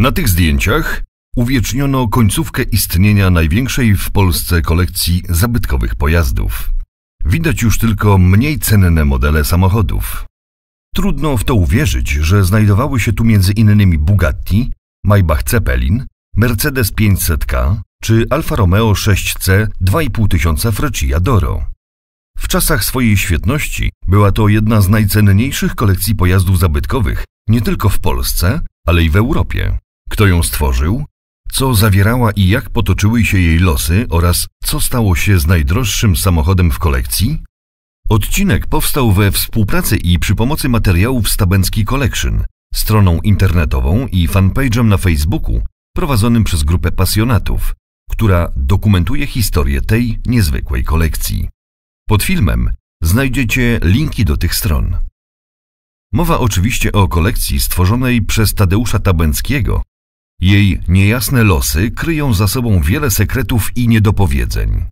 Na tych zdjęciach uwieczniono końcówkę istnienia największej w Polsce kolekcji zabytkowych pojazdów. Widać już tylko mniej cenne modele samochodów. Trudno w to uwierzyć, że znajdowały się tu m.in. Bugatti, Maybach Zeppelin, Mercedes 500K czy Alfa Romeo 6C 2500 Freccia d'Oro. W czasach swojej świetności była to jedna z najcenniejszych kolekcji pojazdów zabytkowych nie tylko w Polsce, ale i w Europie. Kto ją stworzył? Co zawierała i jak potoczyły się jej losy oraz co stało się z najdroższym samochodem w kolekcji? Odcinek powstał we współpracy i przy pomocy materiałów z Tabenski Collection, stroną internetową i fanpage'em na Facebooku prowadzonym przez grupę pasjonatów, która dokumentuje historię tej niezwykłej kolekcji. Pod filmem znajdziecie linki do tych stron. Mowa oczywiście o kolekcji stworzonej przez Tadeusza Tabenckiego. Jej niejasne losy kryją za sobą wiele sekretów i niedopowiedzeń.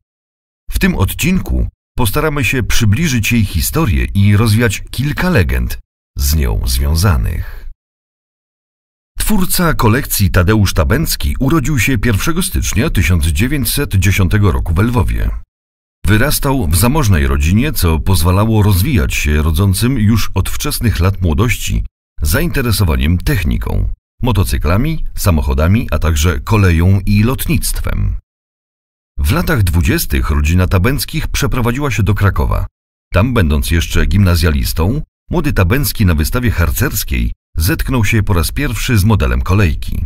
W tym odcinku postaramy się przybliżyć jej historię i rozwiać kilka legend z nią związanych. Twórca kolekcji Tadeusz Tabencki urodził się 1 stycznia 1910 roku w Lwowie. Wyrastał w zamożnej rodzinie, co pozwalało rozwijać się rodzącym już od wczesnych lat młodości zainteresowaniem techniką, motocyklami, samochodami, a także koleją i lotnictwem. W latach 20. rodzina Tabenckich przeprowadziła się do Krakowa. Tam, będąc jeszcze gimnazjalistą, młody Tabencki na wystawie harcerskiej zetknął się po raz pierwszy z modelem kolejki.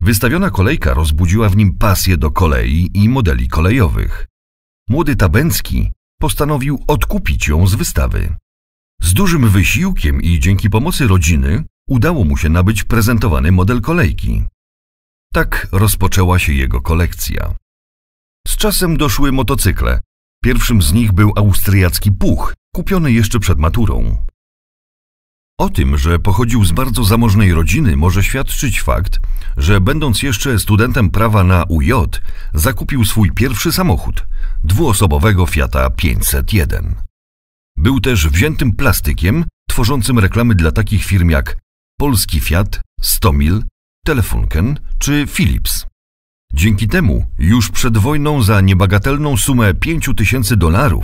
Wystawiona kolejka rozbudziła w nim pasję do kolei i modeli kolejowych. Młody Tabencki postanowił odkupić ją z wystawy. Z dużym wysiłkiem i dzięki pomocy rodziny udało mu się nabyć prezentowany model kolejki. Tak rozpoczęła się jego kolekcja. Z czasem doszły motocykle. Pierwszym z nich był austriacki Puch, kupiony jeszcze przed maturą. O tym, że pochodził z bardzo zamożnej rodziny, może świadczyć fakt, że będąc jeszcze studentem prawa na UJ, zakupił swój pierwszy samochód, dwuosobowego Fiata 501. Był też wziętym plastykiem, tworzącym reklamy dla takich firm jak Polski Fiat, Stomil, Telefunken czy Philips. Dzięki temu już przed wojną za niebagatelną sumę $5000,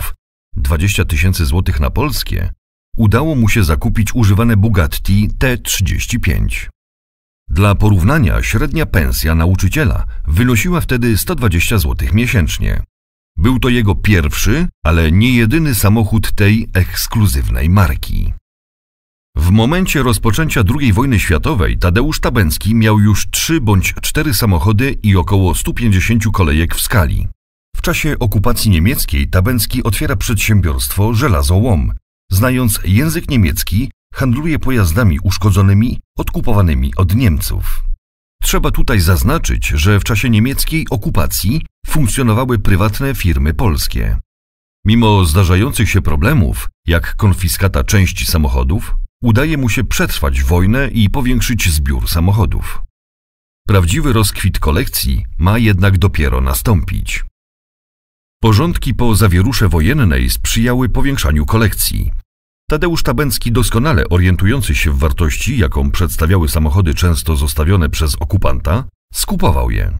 20 000 złotych na polskie, udało mu się zakupić używane Bugatti T35. Dla porównania średnia pensja nauczyciela wynosiła wtedy 120 zł miesięcznie. Był to jego pierwszy, ale nie jedyny samochód tej ekskluzywnej marki. W momencie rozpoczęcia II wojny światowej Tadeusz Tabencki miał już 3 bądź 4 samochody i około 150 kolejek w skali. W czasie okupacji niemieckiej Tabencki otwiera przedsiębiorstwo Żelazołom. Znając język niemiecki, handluje pojazdami uszkodzonymi, odkupowanymi od Niemców. Trzeba tutaj zaznaczyć, że w czasie niemieckiej okupacji funkcjonowały prywatne firmy polskie. Mimo zdarzających się problemów, jak konfiskata części samochodów, udaje mu się przetrwać wojnę i powiększyć zbiór samochodów. Prawdziwy rozkwit kolekcji ma jednak dopiero nastąpić. Porządki po zawierusze wojennej sprzyjały powiększaniu kolekcji. Tadeusz Tabencki, doskonale orientujący się w wartości, jaką przedstawiały samochody często zostawione przez okupanta, skupował je.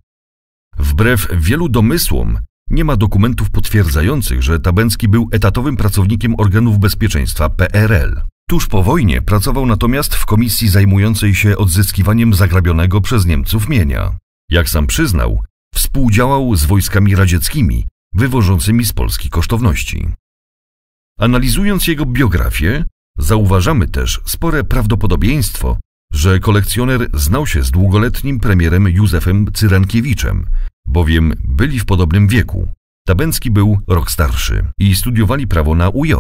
Wbrew wielu domysłom, nie ma dokumentów potwierdzających, że Tabencki był etatowym pracownikiem organów bezpieczeństwa PRL. Tuż po wojnie pracował natomiast w komisji zajmującej się odzyskiwaniem zagrabionego przez Niemców mienia. Jak sam przyznał, współdziałał z wojskami radzieckimi, wywożącymi z Polski kosztowności. Analizując jego biografię, zauważamy też spore prawdopodobieństwo, że kolekcjoner znał się z długoletnim premierem Józefem Cyrankiewiczem, bowiem byli w podobnym wieku. Tabencki był rok starszy i studiowali prawo na UJ.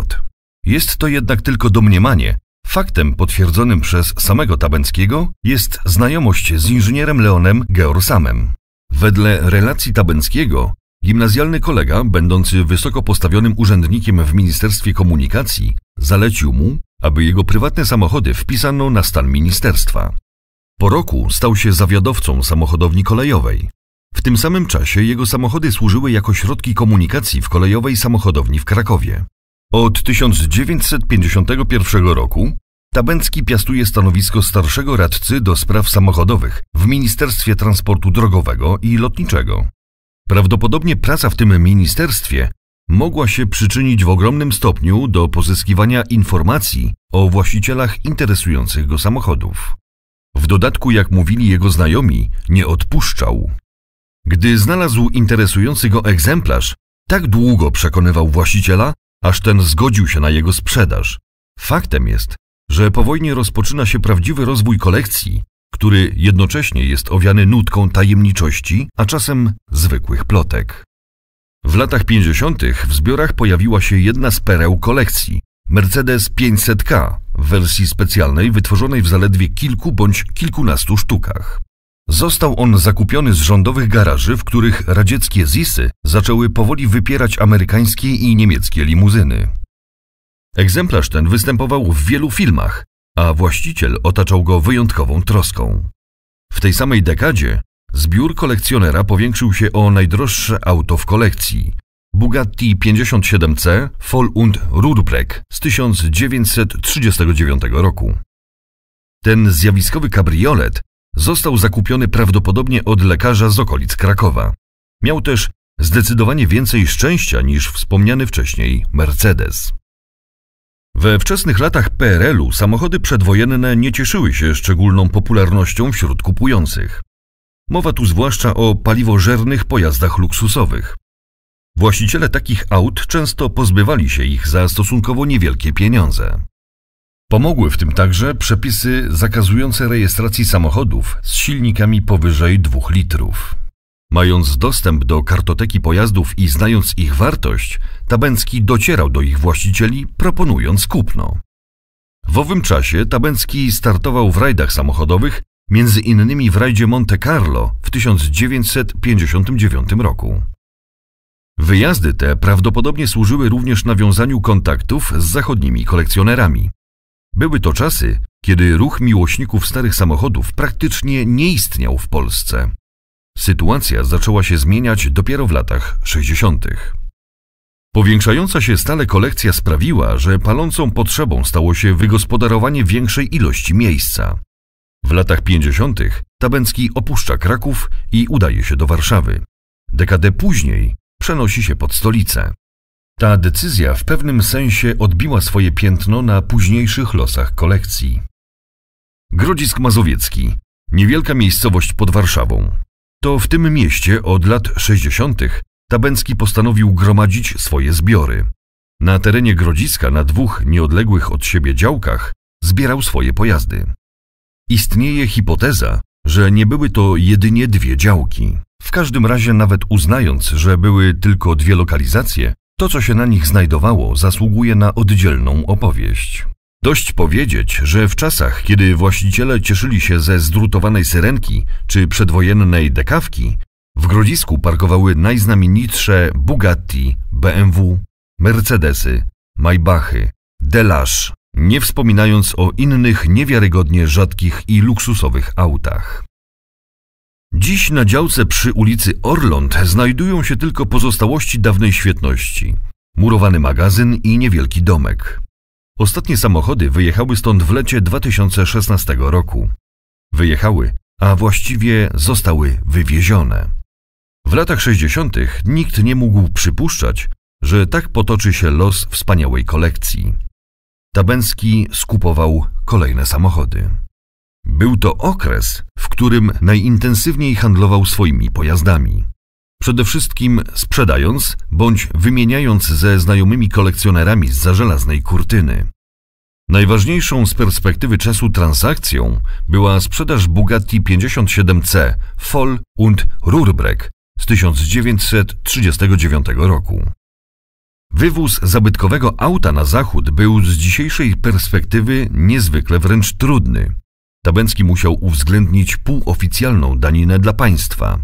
Jest to jednak tylko domniemanie. Faktem potwierdzonym przez samego Tabenckiego jest znajomość z inżynierem Leonem Georsamem. Wedle relacji Tabenckiego, gimnazjalny kolega, będący wysoko postawionym urzędnikiem w Ministerstwie Komunikacji, zalecił mu, aby jego prywatne samochody wpisano na stan ministerstwa. Po roku stał się zawiadowcą samochodowni kolejowej. W tym samym czasie jego samochody służyły jako środki komunikacji w kolejowej samochodowni w Krakowie. Od 1951 roku Tabencki piastuje stanowisko starszego radcy do spraw samochodowych w w Ministerstwie Transportu Drogowego i Lotniczego. Prawdopodobnie praca w tym ministerstwie mogła się przyczynić w ogromnym stopniu do pozyskiwania informacji o właścicielach interesujących go samochodów. W dodatku, jak mówili jego znajomi, nie odpuszczał. Gdy znalazł interesujący go egzemplarz, tak długo przekonywał właściciela, aż ten zgodził się na jego sprzedaż. Faktem jest, że po wojnie rozpoczyna się prawdziwy rozwój kolekcji, który jednocześnie jest owiany nutką tajemniczości, a czasem zwykłych plotek. W latach 50. w zbiorach pojawiła się jedna z pereł kolekcji – Mercedes 500K w wersji specjalnej wytworzonej w zaledwie kilku bądź kilkunastu sztukach. Został on zakupiony z rządowych garaży, w których radzieckie ZIS-y zaczęły powoli wypierać amerykańskie i niemieckie limuzyny. Egzemplarz ten występował w wielu filmach, a właściciel otaczał go wyjątkową troską. W tej samej dekadzie zbiór kolekcjonera powiększył się o najdroższe auto w kolekcji – Bugatti 57C Voll- und Ruhrbrek z 1939 roku. Ten zjawiskowy kabriolet został zakupiony prawdopodobnie od lekarza z okolic Krakowa. Miał też zdecydowanie więcej szczęścia niż wspomniany wcześniej Mercedes. We wczesnych latach PRL-u samochody przedwojenne nie cieszyły się szczególną popularnością wśród kupujących. Mowa tu zwłaszcza o paliwożernych pojazdach luksusowych. Właściciele takich aut często pozbywali się ich za stosunkowo niewielkie pieniądze. Pomogły w tym także przepisy zakazujące rejestracji samochodów z silnikami powyżej 2 litrów. Mając dostęp do kartoteki pojazdów i znając ich wartość, Tabęcki docierał do ich właścicieli, proponując kupno. W owym czasie Tabęcki startował w rajdach samochodowych, między innymi w rajdzie Monte Carlo w 1959 roku. Wyjazdy te prawdopodobnie służyły również nawiązaniu kontaktów z zachodnimi kolekcjonerami. Były to czasy, kiedy ruch miłośników starych samochodów praktycznie nie istniał w Polsce. Sytuacja zaczęła się zmieniać dopiero w latach 60. Powiększająca się stale kolekcja sprawiła, że palącą potrzebą stało się wygospodarowanie większej ilości miejsca. W latach 50. Tabęcki opuszcza Kraków i udaje się do Warszawy. Dekadę później przenosi się pod stolicę. Ta decyzja w pewnym sensie odbiła swoje piętno na późniejszych losach kolekcji. Grodzisk Mazowiecki, niewielka miejscowość pod Warszawą. To w tym mieście od lat 60. Tabęcki postanowił gromadzić swoje zbiory. Na terenie Grodziska, na 2 nieodległych od siebie działkach, zbierał swoje pojazdy. Istnieje hipoteza, że nie były to jedynie 2 działki. W każdym razie, nawet uznając, że były tylko 2 lokalizacje, to, co się na nich znajdowało, zasługuje na oddzielną opowieść. Dość powiedzieć, że w czasach, kiedy właściciele cieszyli się ze zdrutowanej syrenki czy przedwojennej dekawki, w Grodzisku parkowały najznamienitsze Bugatti, BMW, Mercedesy, Maybachy, Delage, nie wspominając o innych niewiarygodnie rzadkich i luksusowych autach. Dziś na działce przy ulicy Orląt znajdują się tylko pozostałości dawnej świetności, murowany magazyn i niewielki domek. Ostatnie samochody wyjechały stąd w lecie 2016 roku. Wyjechały, a właściwie zostały wywiezione. W latach 60. nikt nie mógł przypuszczać, że tak potoczy się los wspaniałej kolekcji. Tabęcki skupował kolejne samochody. Był to okres, w którym najintensywniej handlował swoimi pojazdami. Przede wszystkim sprzedając bądź wymieniając ze znajomymi kolekcjonerami zza żelaznej kurtyny. Najważniejszą z perspektywy czasu transakcją była sprzedaż Bugatti 57C Voll- und Ruhrbrek z 1939 roku. Wywóz zabytkowego auta na zachód był z dzisiejszej perspektywy niezwykle wręcz trudny. Tabęcki musiał uwzględnić półoficjalną daninę dla państwa.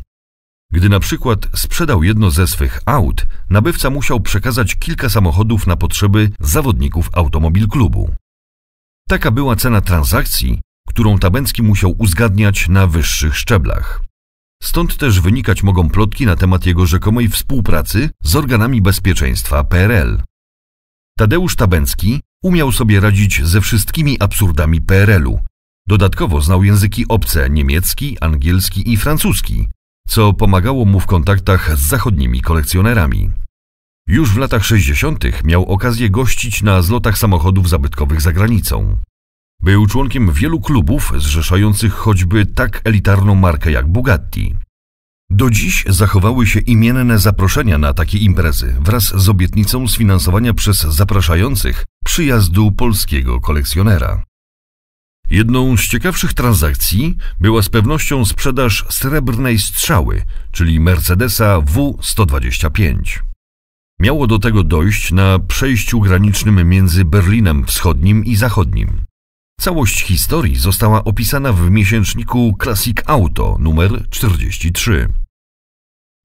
Gdy na przykład sprzedał jedno ze swych aut, nabywca musiał przekazać kilka samochodów na potrzeby zawodników automobil klubu. Taka była cena transakcji, którą Tabęcki musiał uzgadniać na wyższych szczeblach. Stąd też wynikać mogą plotki na temat jego rzekomej współpracy z organami bezpieczeństwa PRL. Tadeusz Tabęcki umiał sobie radzić ze wszystkimi absurdami PRL-u, Dodatkowo znał języki obce niemiecki, angielski i francuski, co pomagało mu w kontaktach z zachodnimi kolekcjonerami. Już w latach 60. miał okazję gościć na zlotach samochodów zabytkowych za granicą. Był członkiem wielu klubów zrzeszających choćby tak elitarną markę jak Bugatti. Do dziś zachowały się imienne zaproszenia na takie imprezy wraz z obietnicą sfinansowania przez zapraszających przyjazdu polskiego kolekcjonera. Jedną z ciekawszych transakcji była z pewnością sprzedaż srebrnej strzały, czyli Mercedesa W125. Miało do tego dojść na przejściu granicznym między Berlinem Wschodnim i Zachodnim. Całość historii została opisana w miesięczniku Classic Auto nr 43.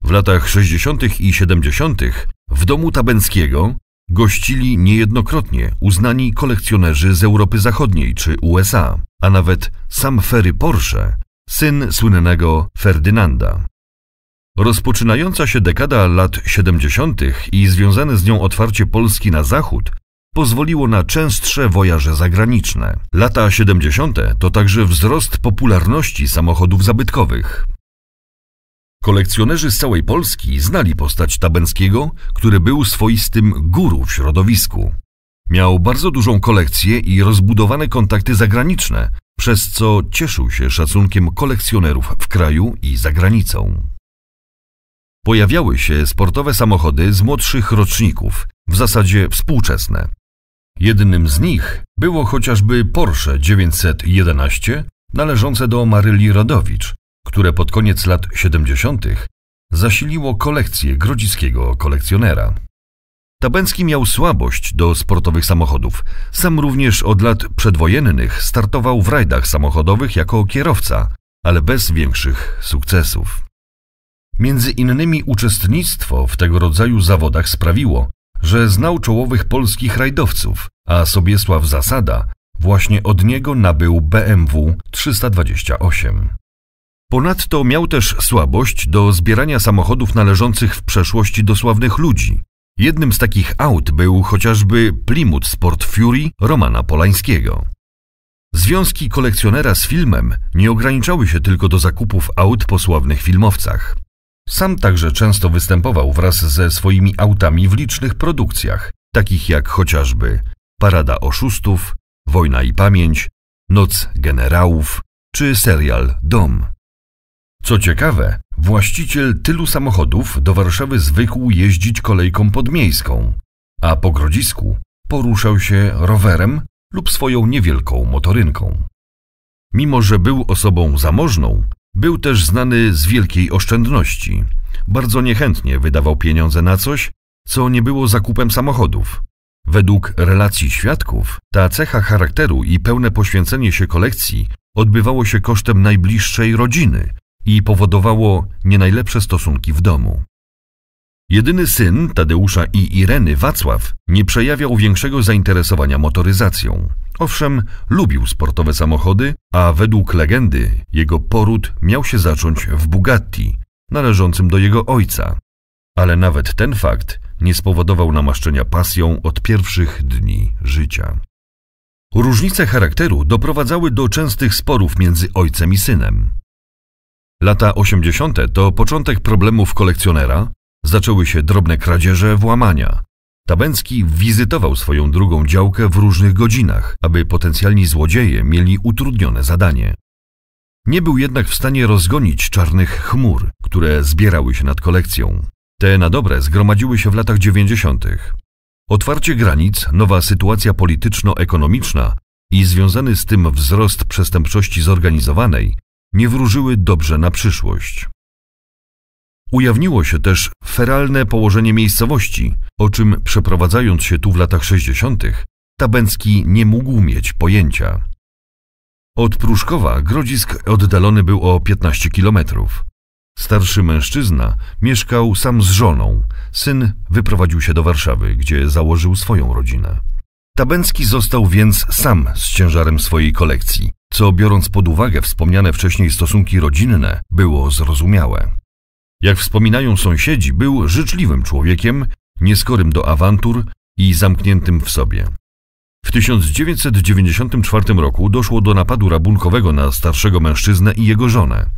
W latach 60. i 70. w domu Tabenckiego gościli niejednokrotnie uznani kolekcjonerzy z Europy Zachodniej czy USA, a nawet sam Ferry Porsche, syn słynnego Ferdynanda. Rozpoczynająca się dekada lat 70. i związane z nią otwarcie Polski na zachód pozwoliło na częstsze wojaże zagraniczne. Lata 70. to także wzrost popularności samochodów zabytkowych. Kolekcjonerzy z całej Polski znali postać Tabenckiego, który był swoistym guru w środowisku. Miał bardzo dużą kolekcję i rozbudowane kontakty zagraniczne, przez co cieszył się szacunkiem kolekcjonerów w kraju i za granicą. Pojawiały się sportowe samochody z młodszych roczników, w zasadzie współczesne. Jednym z nich było chociażby Porsche 911 należące do Maryli Rodowicz, które pod koniec lat 70. zasiliło kolekcję grodziskiego kolekcjonera. Tabencki miał słabość do sportowych samochodów. Sam również od lat przedwojennych startował w rajdach samochodowych jako kierowca, ale bez większych sukcesów. Między innymi uczestnictwo w tego rodzaju zawodach sprawiło, że znał czołowych polskich rajdowców, a Sobiesław Zasada właśnie od niego nabył BMW 328. Ponadto miał też słabość do zbierania samochodów należących w przeszłości do sławnych ludzi. Jednym z takich aut był chociażby Plymouth Sport Fury Romana Polańskiego. Związki kolekcjonera z filmem nie ograniczały się tylko do zakupów aut po sławnych filmowcach. Sam także często występował wraz ze swoimi autami w licznych produkcjach, takich jak chociażby Parada Oszustów, Wojna i Pamięć, Noc Generałów czy serial Dom. Co ciekawe, właściciel tylu samochodów do Warszawy zwykł jeździć kolejką podmiejską, a po Grodzisku poruszał się rowerem lub swoją niewielką motorynką. Mimo że był osobą zamożną, był też znany z wielkiej oszczędności. Bardzo niechętnie wydawał pieniądze na coś, co nie było zakupem samochodów. Według relacji świadków, ta cecha charakteru i pełne poświęcenie się kolekcji odbywało się kosztem najbliższej rodziny i powodowało nie najlepsze stosunki w domu. Jedyny syn Tadeusza i Ireny, Wacław, nie przejawiał większego zainteresowania motoryzacją. Owszem, lubił sportowe samochody, a według legendy jego poród miał się zacząć w Bugatti, należącym do jego ojca. Ale nawet ten fakt nie spowodował namaszczenia pasją od pierwszych dni życia. Różnice charakteru doprowadzały do częstych sporów między ojcem i synem. Lata 80. to początek problemów kolekcjonera, zaczęły się drobne kradzieże, włamania. Tabencki wizytował swoją drugą działkę w różnych godzinach, aby potencjalni złodzieje mieli utrudnione zadanie. Nie był jednak w stanie rozgonić czarnych chmur, które zbierały się nad kolekcją. Te na dobre zgromadziły się w latach 90. Otwarcie granic, nowa sytuacja polityczno-ekonomiczna i związany z tym wzrost przestępczości zorganizowanej nie wróżyły dobrze na przyszłość. Ujawniło się też feralne położenie miejscowości, o czym przeprowadzając się tu w latach 60. Tabencki nie mógł mieć pojęcia. Od Pruszkowa Grodzisk oddalony był o 15 kilometrów. Starszy mężczyzna mieszkał sam z żoną, syn wyprowadził się do Warszawy, gdzie założył swoją rodzinę. Tabencki został więc sam z ciężarem swojej kolekcji, co biorąc pod uwagę wspomniane wcześniej stosunki rodzinne, było zrozumiałe. Jak wspominają sąsiedzi, był życzliwym człowiekiem, nieskorym do awantur i zamkniętym w sobie. W 1994 roku doszło do napadu rabunkowego na starszego mężczyznę i jego żonę.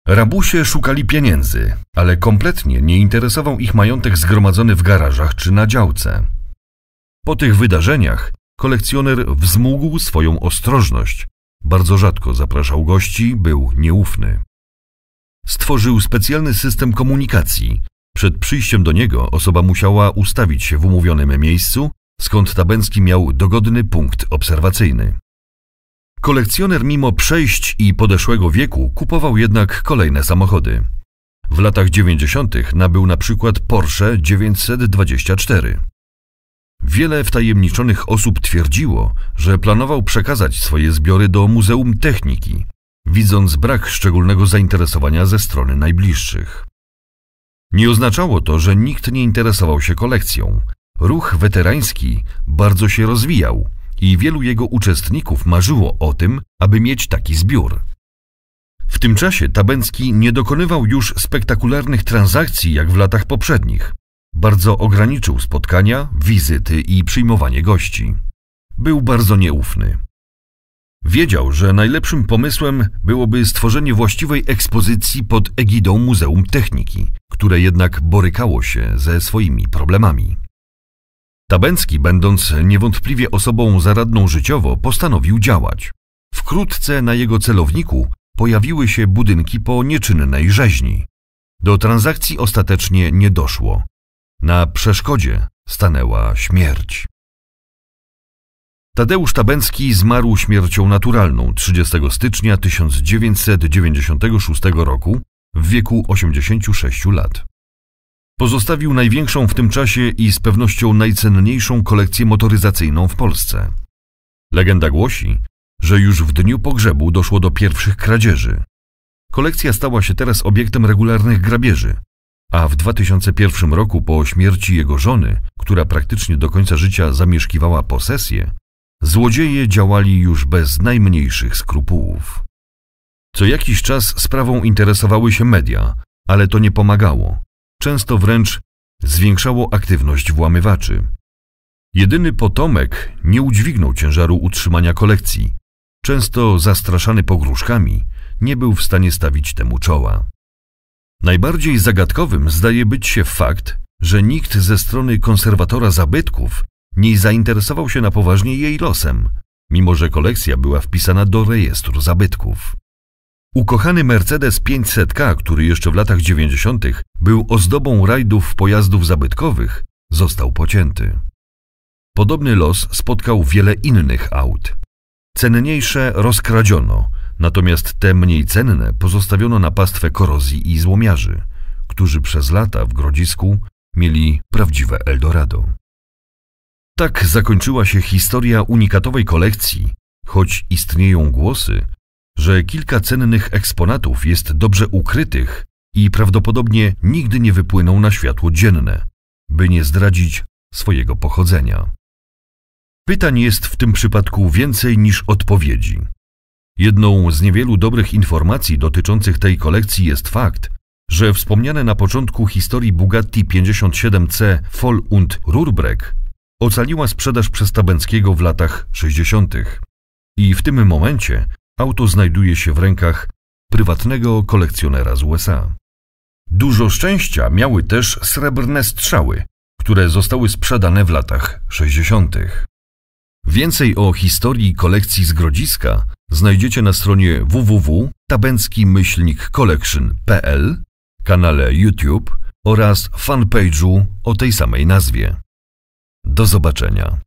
Rabusie szukali pieniędzy, ale kompletnie nie interesował ich majątek zgromadzony w garażach czy na działce. Po tych wydarzeniach kolekcjoner wzmógł swoją ostrożność. Bardzo rzadko zapraszał gości, był nieufny. Stworzył specjalny system komunikacji. Przed przyjściem do niego osoba musiała ustawić się w umówionym miejscu, skąd Tabencki miał dogodny punkt obserwacyjny. Kolekcjoner mimo przejść i podeszłego wieku kupował jednak kolejne samochody. W latach 90. nabył na przykład Porsche 924. Wiele wtajemniczonych osób twierdziło, że planował przekazać swoje zbiory do Muzeum Techniki, widząc brak szczególnego zainteresowania ze strony najbliższych. Nie oznaczało to, że nikt nie interesował się kolekcją. Ruch weterański bardzo się rozwijał i wielu jego uczestników marzyło o tym, aby mieć taki zbiór. W tym czasie Tabencki nie dokonywał już spektakularnych transakcji jak w latach poprzednich. Bardzo ograniczył spotkania, wizyty i przyjmowanie gości. Był bardzo nieufny. Wiedział, że najlepszym pomysłem byłoby stworzenie właściwej ekspozycji pod egidą Muzeum Techniki, które jednak borykało się ze swoimi problemami. Tabencki, będąc niewątpliwie osobą zaradną życiowo, postanowił działać. Wkrótce na jego celowniku pojawiły się budynki po nieczynnej rzeźni. Do transakcji ostatecznie nie doszło. Na przeszkodzie stanęła śmierć. Tadeusz Tabencki zmarł śmiercią naturalną 30 stycznia 1996 roku w wieku 86 lat. Pozostawił największą w tym czasie i z pewnością najcenniejszą kolekcję motoryzacyjną w Polsce. Legenda głosi, że już w dniu pogrzebu doszło do pierwszych kradzieży. Kolekcja stała się teraz obiektem regularnych grabieży, a w 2001 roku po śmierci jego żony, która praktycznie do końca życia zamieszkiwała posesję, złodzieje działali już bez najmniejszych skrupułów. Co jakiś czas sprawą interesowały się media, ale to nie pomagało. Często wręcz zwiększało aktywność włamywaczy. Jedyny potomek nie udźwignął ciężaru utrzymania kolekcji. Często zastraszany pogróżkami, nie był w stanie stawić temu czoła. Najbardziej zagadkowym zdaje być się fakt, że nikt ze strony konserwatora zabytków nie zainteresował się na poważnie jej losem, mimo że kolekcja była wpisana do rejestru zabytków. Ukochany Mercedes 500K, który jeszcze w latach 90. był ozdobą rajdów pojazdów zabytkowych, został pocięty. Podobny los spotkał wiele innych aut. Cenniejsze rozkradziono, natomiast te mniej cenne pozostawiono na pastwę korozji i złomiarzy, którzy przez lata w Grodzisku mieli prawdziwe Eldorado. Tak zakończyła się historia unikatowej kolekcji, choć istnieją głosy, że kilka cennych eksponatów jest dobrze ukrytych i prawdopodobnie nigdy nie wypłyną na światło dzienne, by nie zdradzić swojego pochodzenia. Pytań jest w tym przypadku więcej niż odpowiedzi. Jedną z niewielu dobrych informacji dotyczących tej kolekcji jest fakt, że wspomniane na początku historii Bugatti 57C Voll und Rurbreck ocaliła sprzedaż przez Tabenckiego w latach 60. I w tym momencie auto znajduje się w rękach prywatnego kolekcjonera z USA. Dużo szczęścia miały też srebrne strzały, które zostały sprzedane w latach 60. Więcej o historii kolekcji z Grodziska znajdziecie na stronie www.tabencki-collection.pl, kanale YouTube oraz fanpage'u o tej samej nazwie. Do zobaczenia.